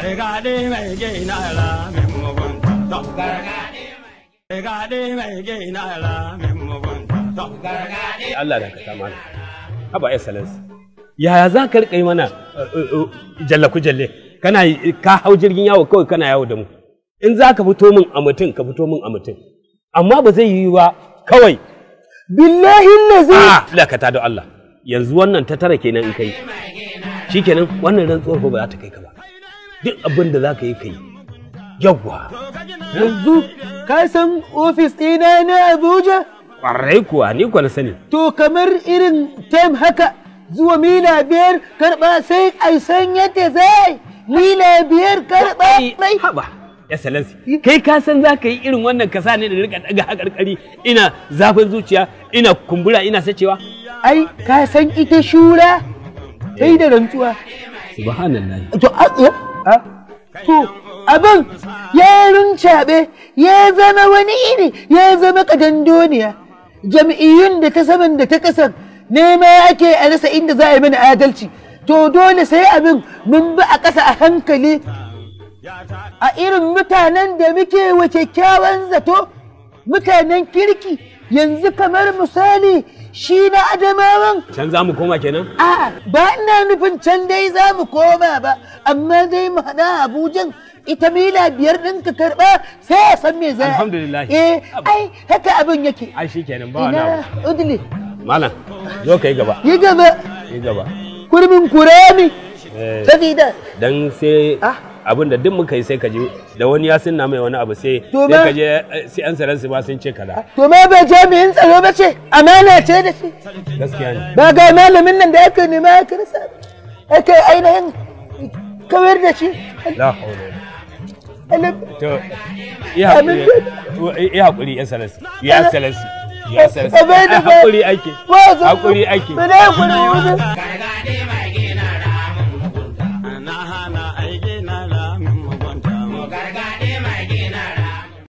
Gargaɗi mai gina la min mugunta. Gargaɗi mai gina la min mugunta. Allah da ka ta mana. Haba excellence. Yaya za ka riƙa yi mana jalle ku jalle? Kana ka hau jirgin yawo kawai kana yawo da mu. In za ka fito min a mutum ka fito min a mutum. Amma ba zai yi ba kawai. Billahi lazi. Lakata da Allah. Yanzu wannan ta tara kenan in kai. Shikenan wannan rantsuwar ba za ta kai ka ba. Duk abin da za ka yi kai. Yawwa. Yanzu ka san ofis ɗina na Abuja? Ƙwarai kuwa ni kuwa na sani. To kamar irin time haka zuwa mila 5 karɓa sai ai san yadda zai mila 5 karɓa mai. Haba. Excellence. Kai ka san za ka yi irin wannan kasa ne da rika daga haƙarƙari ina zafin zuciya ina kumbura ina sacewa. Ai ka san ita shura sai da rantsuwa. Subhanallah. To abin ya rincaɓe ya zama wani iri ya zama kadandoniya jam'iyyun da ta saman da ta ƙasar nema ake a rasa inda za a yi mana adalci to dole sai abin mun bi a ƙasa a hankali a irin mutanen da muke wa kyakkyawan zato mutanen kirki yanzu kamar misali shi na Adamawan. Can za mu koma kenan? A'a ba ina nufin can dai za mu koma ba amma dai mu haɗa Abujan ita mila 5 ɗin ka karɓa sai a san me za. Alhamdulillah. Ai haka abin yake. Ai shi kenan ba wani abu. Ina Udili. Malam zo ka yi gaba. Yi gaba. Yi gaba. Kurmin kurami. Sabida. Dan sai abin da duk muka yi sai ka je da wani ya sunna mai wani abu sai ka je sai an saran su ba sun ce kaza. To ma ba jami'in tsaro ba ce amana ce da shi. Gaskiya ne. Ba ga malamin nan da aka nema aka rasa. Aka ainihin kawar da shi. La haula. To ya hakuri excellence. Ya excellence. Ya excellence. Hakuri ake. Hakuri ake.